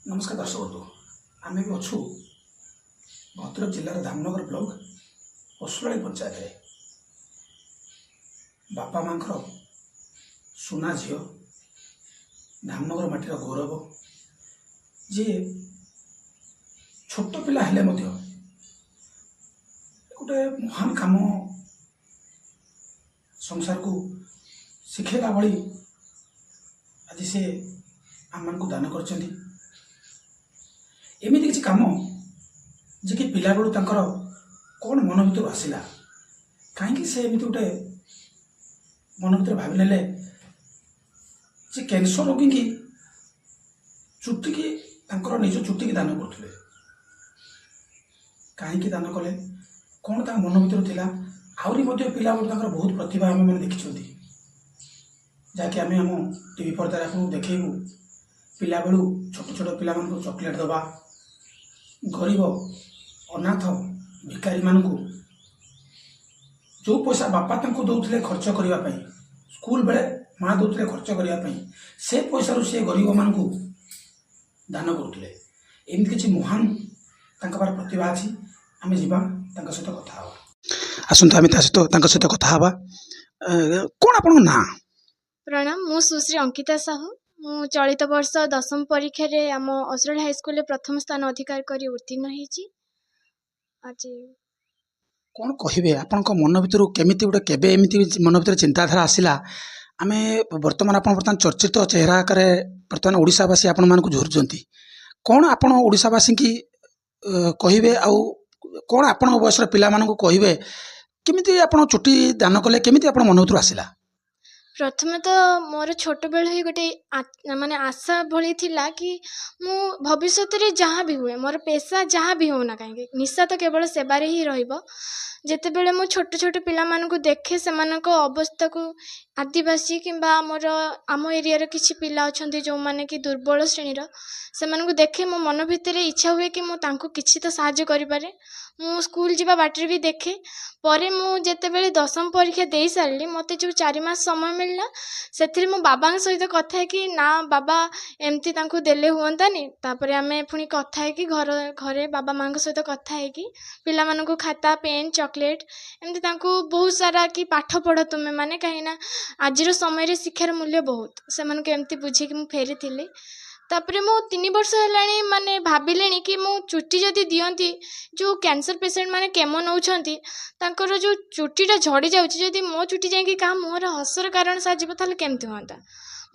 नमस्कार दर्शक बंधु आम भी अच्छु भद्रक जिलार धामनगर ब्लॉक पशुराली पंचायत बापा माँ सुना झील धामनगर माटीर गौरव जी छोट पिला हेले मध्य गोटे महान काम संसार को शिखेला भली आज से आम मान को दान कर एमती किसी कम जे कि पिला बेलू तांकर कौन मन भर आसला कहीं से एमती गोटे मन भर भाविने जे कैंसर रोगी की चुटी की निज चुटी की दान करते कहीं दान कले कौन मन भर थिला आहरी पिला बेलू तांकर बहुत प्रतिभा आम मैंने देखी जहाँकि आम आम टीवी पर्दार आपको देखू पिला बेलू छोट छोट पिला चॉकलेट दबा गरीब अनाथ भिकारी मानू जो पैसा बापा दौले खर्च करने स्कूल बेले माँ दौले खर्च करने से पैसा से गरीब मानू दान करुले एमती किसी महान तार प्रतिभा अच्छी आम जा सहित कथा आसतु आम सहित कथा कौन आप ना प्रणाम मु सुश्री अंकिता साहू मु चलित वर्ष 10वीं परीक्षा रे आम असरल हाई स्कूल प्रथम स्थान अधिकार करी उत्तीर्ण होईची। आज कौन कहे आपण मन भर केमी गोटे केवे एमती मन भर चिंताधारा आसला आम बर्तमान बर्तमान चर्चित चेहरा आकार बर्तमान ओडिशावासी आपण मानक झुरुचंती कौन आपण ओडिशावासी की कहे आउ कौन आपण बयस पिला मानक कहे केमी आप चुटी दान कले केमी आप मन भर आसला प्रथमे तो मोर छोट बेल ही गोटे माने आशा भली थिला कि मु भविष्य रे जहाँ भी हुए मोर पेशा जहाँ भी होना कहीं निशा तो केवल सेवारे ही रहिबो जेते बेले मु छोट छोट पिला मानकु देखे सेमानक अवस्था को आदिवासी किंबा मोर आम एरिया रे किछि पिला अछंती जो माने कि दुर्बल श्रेणी से मानकु देखे मो मन भितर इच्छा हुए कि मु तांको किछि तो साहाय्य करि पारे मु स्कूल जीवा बाटर भी देखे परे मु जेते बेले 10वीं परीक्षा दे सारली मते जो 4 मास समय मिलला सेथिरे मो बाबा सहित कथा है कि ना बाबा एमती तांको देले हुअंतानी तापरे आमे पुनी कथा है कि घरे बाबा मां सहित कथा है कि पिला मानको खाता पेन चॉकलेट एमती तांको बहुत सारा कि पाठ पढ़ तुमे माने कहिना आजिर समय रे शिक्षार मूल्य बहुत से मानको एमती बुझी कि मु फेरी थिले तापरे मु 3 वर्ष हेलाणी माने भाबिलेनी कि मु चुटी जदि दियंती जो कैंसर पेशेंट माने केमो नौछंती तांकर जो चुटीटा झड़ी जाउची जदि मो चुटी जाई कि का मोर हसर कारण साजिबो ताले केमती होंता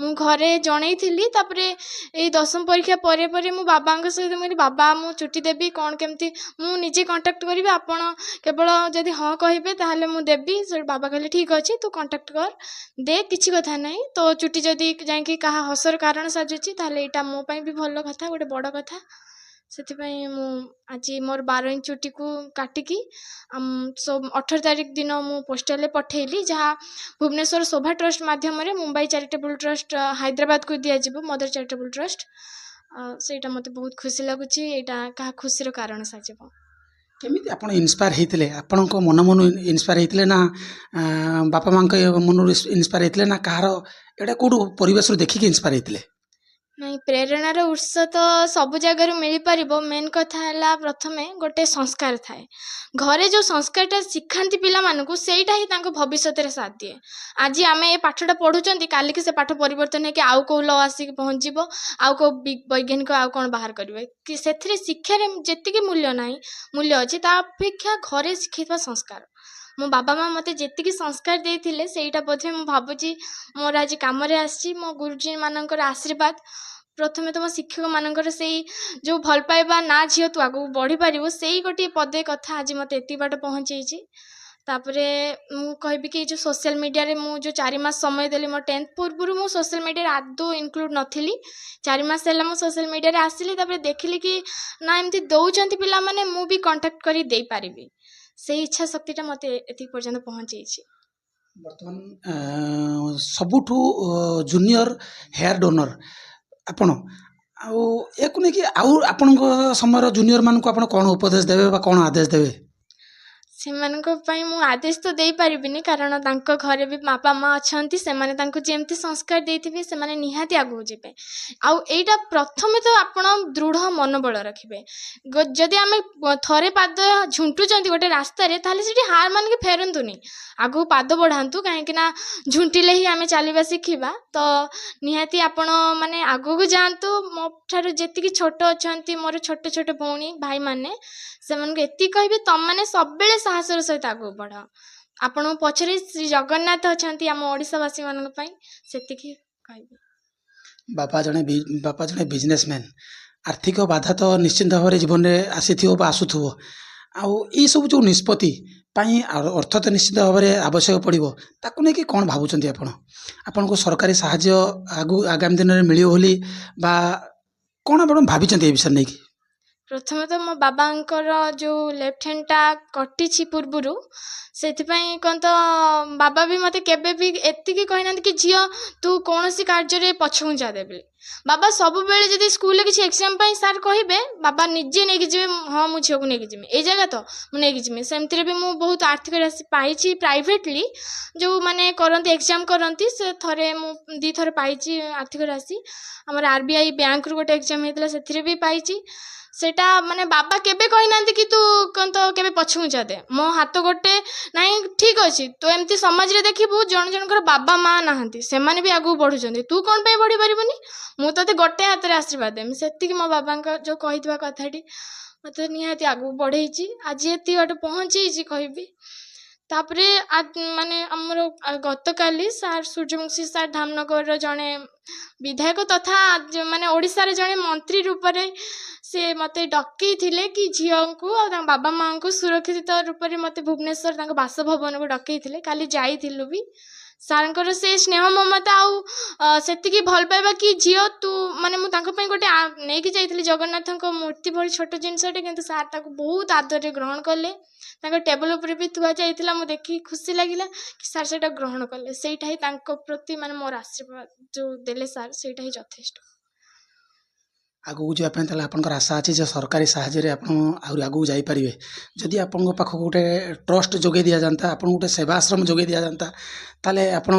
मु घरे जणई थिली तापरे ए 10वीं परीक्षा परे परे मु बाबांक सहित मु बाबा मु चुटी देबी कोन केमती मु निजे कांटेक्ट करिबे आपण केवल जदि हां कहिबे ताले मु देबी से बाबा कहले ठीक अछि तू कांटेक्ट कर दे किछि कथा नाही तो चुटी जदि जाई कि कहा हसर कारण साजुची ताले एटा मो पई भी भलो कथा गोटे बड़ कथा ସେଥିପାଇଁ ମୁଁ ଆଜି ମୋର 12 इंच ଚୁଟିକୁ କାଟିକି 18 तारिख दिन ମୁଁ ପୋଷ୍ଟାଲରେ ପଠେଇଲି ଯାହା ଭୁବନେଶ୍ୱର ଶୋଭା ଟ୍ରଷ୍ଟ ମାଧ୍ୟମରେ ମୁମ୍ବାଇ ଚାରିଟେବଲ୍ ଟ୍ରଷ୍ଟ ହାଇଦ୍ରାବାଦକୁ ଦିଆଯିବ ମଦର ଚାରିଟେବଲ୍ ଟ୍ରଷ୍ଟ ସେଇଟା ମୋତେ ବହୁତ ଖୁସି ଲାଗୁଛି ଏଇଟା କାହା ଖୁସିର କାରଣ ସାଜିବ केमिति आपण इन्स्पायर हेतिले आपणक मन मन इन्स्पायर हेतिले ना बापा मां मन इन्स्पायर हेतिले ना कहार एटा कोड परिवेश देखिक इन्स्पायर हेतिले नहीं प्रेरणार उत्स तो सब जगार मिल पार मेन कथा है प्रथमे गोटे संस्कार थाए घरे जो संस्कारटा शिखाती पिला मानकु सेटा ही तांको भविष्य रे साथ दिए आज आम ये पाठटा पढ़ुचंती काली के से पाठ परिवर्तन है कि आउ को ल आसिक पहुँचब आउ को वैज्ञानिक आउ कौन बाहर करेंगे कि से शिक्षार जी मूल्य ना मूल्य अच्छी अपेक्षा घरे शिखा संस्कार मो बाबा माँ मते जेतिकी संस्कार देइथिले सेटा बोधे मु भाबुची मोर आज काम रे आसी मो गुरुजी मानकर आशीर्वाद प्रथमे तो मो शिक्षक मानकर से जो भल पाइबा ना झियो तू आगु बढ़ी पारिबो सेई गोटे पदे कथा आज मते एति बाट पहुँचेछि तापरे मु कहबी कि जो सोशल मीडिया रे मु जो 4 मास समय देली मो 10th पूर्व मु सोशल मीडिया रे आदो इंक्लूड नथिली 4 मास हैला मु सोशल मीडिया रे आसिली तापरे देखिली कि ना एमती दउचंती पिला माने मु भी कांटेक्ट करी देई पारिबी से इच्छा शक्तिटा मते एति पर्यंत पहुँचेछि बर्तमान सबुठू जूनियर हेयर डोनर आपण आउ कि आउ आपण समय जूनियर मान को आपण कौन उपदेश देवे बा कौन आदेश देवे ସେମାନଙ୍କ ପାଇଁ ମୁଁ ଆଦେଶ ତ ଦେଇପାରିବିନି, କାରଣ ତାଙ୍କ ଘରେ ବି ବାପା ମା ଅଛନ୍ତି, ସେମାନେ ତାଙ୍କୁ ଯେମିତି ସଂସ୍କାର ଦେଇଥିବେ ସେମାନେ ନିହାତି ଆଗକୁ ଯିବେ। ଆଉ ଏଇଟା ପ୍ରଥମେ ତ ଆପଣ ଦୃଢ଼ ମନୋବଳ ରଖିବେ। ଯଦି ଆମେ ଥରେ ପାଦ ଝୁଣ୍ଟୁଛନ୍ତି ଗୋଟେ ରାସ୍ତାରେ, ତାହେଲେ ସେଠି ହାର ମାନିକି ଫେରନ୍ତୁନି, ଆଗକୁ ପାଦ ବଢ଼ାନ୍ତୁ, କାହିଁକି ନା ଝୁଣ୍ଟିଲେ ହିଁ ଆମେ ଚାଲିବା ଶିଖିବା। ତ ନିହାତି ଆପଣ ମାନେ ଆଗକୁ ଯାଆନ୍ତୁ। ମୋ ଠାରୁ ଯେତିକି ଛୋଟ ଅଛନ୍ତି, ମୋର ଛୋଟ ଛୋଟ ଭଉଣୀ ଭାଇମାନେ, ସେମାନଙ୍କୁ ଏତିକି କହିବି, ତମମାନେ ସବୁବେଳେ ସାହସର ସହିତ ଆଗକୁ ବଢ଼। ଆପଣଙ୍କ ପଛରେ ଶ୍ରୀ ଜଗନ୍ନାଥ ଅଛନ୍ତି ଆମ ଓଡ଼ିଶାବାସୀମାନଙ୍କ ପାଇଁ, ସେତିକି କହିବି। ବାପା ଜଣେ ବିଜନେସମ୍ୟାନ୍। ଆର୍ଥିକ ବାଧା ତ ନିଶ୍ଚିନ୍ତ ଭାବରେ ଜୀବନରେ ଆସିଥିବ ବା ଆସୁଥିବ। ଆଉ ଏଇସବୁ ଯେଉଁ ନିଷ୍ପତ୍ତି ପାଇଁ ଅର୍ଥ ତ ନିଶ୍ଚିତ ଭାବରେ ଆବଶ୍ୟକ ପଡ଼ିବ, ତାକୁ ନେଇକି କ'ଣ ଭାବୁଛନ୍ତି ଆପଣ? ଆପଣଙ୍କୁ ସରକାରୀ ସାହାଯ୍ୟ ଆଗାମୀ ଦିନରେ ମିଳିବ ବୋଲି ବା କ'ଣ ଆପଣ ଭାବିଛନ୍ତି ଏ ବିଷୟରେ ନେଇକି? ପ୍ରଥମେ ତ ମୋ ବାବାଙ୍କର ଯେଉଁ ଲେଫ୍ଟ ହ୍ୟାଣ୍ଡଟା କଟିଛି ପୂର୍ବରୁ, ସେଥିପାଇଁ କ'ଣ ତ ବାବା ବି ମୋତେ କେବେ ବି ଏତିକି କହିନାହାନ୍ତି କି ଝିଅ ତୁ କୌଣସି କାର୍ଯ୍ୟରେ ପଛଘୁଞ୍ଚା ଦେବି। ବାବା ସବୁବେଳେ ଯଦି ସ୍କୁଲରେ କିଛି ଏକ୍ଜାମ୍ ପାଇଁ ସାର୍ କହିବେ, ବାବା ନିଜେ ନେଇକି ଯିବେ। ହଁ ମୁଁ ଝିଅକୁ ନେଇକି ଯିବି, ଏଇ ଜାଗା ତ ମୁଁ ନେଇକି ଯିବି। ସେମିତିରେ ବି ମୁଁ ବହୁତ ଆର୍ଥିକ ରାଶି ପାଇଛି ପ୍ରାଇଭେଟଲି, ଯେଉଁମାନେ କରନ୍ତି ଏକ୍ଜାମ୍ କରନ୍ତି, ସେ ଥରେ ମୁଁ 2 ଥର ପାଇଛି ଆର୍ଥିକ ରାଶି। ଆମର RBI ବ୍ୟାଙ୍କରୁ ଗୋଟେ ଏକ୍ଜାମ୍ ହେଇଥିଲା, ସେଥିରେ ବି ପାଇଛି। ସେଟା ମାନେ ବାବା କେବେ କହିନାହାନ୍ତି କି ତୁ କ'ଣ ତ କେବେ ପଛଘୁଞ୍ଚା ଦେ। ମୋ ହାତ ଗୋଟେ ନାଇଁ ଠିକ୍ ଅଛି, ତୁ ଏମିତି ସମାଜରେ ଦେଖିବୁ ଜଣ ଜଣଙ୍କର ବାବା ମା ନାହାନ୍ତି, ସେମାନେ ବି ଆଗକୁ ବଢ଼ୁଛନ୍ତି, ତୁ କ'ଣ ପାଇଁ ବଢ଼ି ପାରିବୁନି? ମୁଁ ତୋତେ ଗୋଟେ ହାତରେ ଆଶୀର୍ବାଦ ଦେବି। ସେତିକି ମୋ ବାବାଙ୍କ ଯେଉଁ କହିଥିବା କଥାଟି ମୋତେ ନିହାତି ଆଗକୁ ବଢ଼େଇଛି, ଆଜି ଏତିକି ବାଟ ପହଞ୍ଚେଇଛି କହିବି। ତାପରେ ମାନେ ଆମର ଗତକାଲି ସାର୍ ସୂର୍ଯ୍ୟବଂଶୀ ସାର୍ ଧାମନଗରର ଜଣେ ବିଧାୟକ ତଥା ମାନେ ଓଡ଼ିଶାର ଜଣେ ମନ୍ତ୍ରୀ ରୂପରେ ସେ ମୋତେ ଡକେଇଥିଲେ କି ଝିଅଙ୍କୁ ଆଉ ତାଙ୍କ ବାବା ମାଆଙ୍କୁ ସୁରକ୍ଷିତ ରୂପରେ ମୋତେ ଭୁବନେଶ୍ୱର ତାଙ୍କ ବାସଭବନକୁ ଡକେଇଥିଲେ। କାଲି ଯାଇଥିଲୁ ବି। ସାର୍ଙ୍କର ସେ ସ୍ନେହ ମମତା ଆଉ ସେତିକି ଭଲ ପାଇବା କି ଝିଅ ତୁ ମାନେ ମୁଁ ତାଙ୍କ ପାଇଁ ଗୋଟେ ନେଇକି ଯାଇଥିଲି ଜଗନ୍ନାଥଙ୍କ ମୂର୍ତ୍ତି ଭଳି ଛୋଟ ଜିନିଷଟେ, କିନ୍ତୁ ସାର୍ ତାକୁ ବହୁତ ଆଦରରେ ଗ୍ରହଣ କଲେ। ତାଙ୍କ ଟେବୁଲ ଉପରେ ବି ଥୁଆ ଯାଇଥିଲା, ମୁଁ ଦେଖିକି ଖୁସି ଲାଗିଲା କି ସାର୍ ସେଇଟା ଗ୍ରହଣ କଲେ। ସେଇଟା ହିଁ ତାଙ୍କ ପ୍ରତି ମାନେ ମୋର ଆଶୀର୍ବାଦ ଯେଉଁ ଦେଲେ ସାର୍, ସେଇଟା ହିଁ ଯଥେଷ୍ଟ। ଆଗକୁ ଯିବା ପାଇଁ ତାହେଲେ ଆପଣଙ୍କର ଆଶା ଅଛି ଯେ ସରକାରୀ ସାହାଯ୍ୟରେ ଆପଣ ଆହୁରି ଆଗକୁ ଯାଇପାରିବେ। ଯଦି ଆପଣଙ୍କ ପାଖକୁ ଗୋଟେ ଟ୍ରଷ୍ଟ ଯୋଗାଇ ଦିଆଯାନ୍ତା, ଆପଣଙ୍କୁ ଗୋଟେ ସେବା ଆଶ୍ରମ ଯୋଗାଇ ଦିଆଯାନ୍ତା, ତାହେଲେ ଆପଣ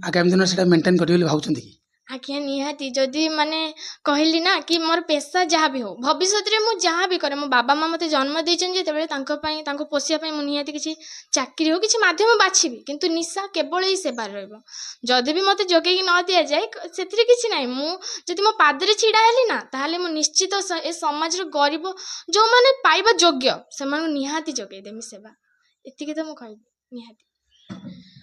ଆଗାମୀ ଦିନରେ ସେଇଟା ମେଣ୍ଟେନ୍ କରିବେ ବୋଲି ଭାବୁଛନ୍ତି କି? ଆଜ୍ଞା ନିହାତି। ଯଦି ମାନେ କହିଲି ନା କି ମୋର ପେସା ଯାହା ବି ହଉ, ଭବିଷ୍ୟତରେ ମୁଁ ଯାହା ବି କରେ, ମୋ ବାବା ମା ମୋତେ ଜନ୍ମ ଦେଇଛନ୍ତି ଯେତେବେଳେ, ତାଙ୍କ ପାଇଁ ତାଙ୍କୁ ପୋଷିବା ପାଇଁ ମୁଁ ନିହାତି କିଛି ଚାକିରି ହଉ କିଛି ମାଧ୍ୟମ ବାଛିବି, କିନ୍ତୁ ନିଶା କେବଳ ଏଇ ସେବାରେ ରହିବ। ଯଦି ବି ମୋତେ ଯୋଗେଇକି ନ ଦିଆଯାଏ, ସେଥିରେ କିଛି ନାହିଁ। ମୁଁ ଯଦି ମୋ ପାଦରେ ଛିଡ଼ା ହେଲି ନା, ତାହେଲେ ମୁଁ ନିଶ୍ଚିତ ଏ ସମାଜର ଗରିବ ଯେଉଁମାନେ ପାଇବା ଯୋଗ୍ୟ, ସେମାନଙ୍କୁ ନିହାତି ଯୋଗେଇ ଦେବି ସେବା। ଏତିକି ତ ମୁଁ କହିବି ନିହାତି।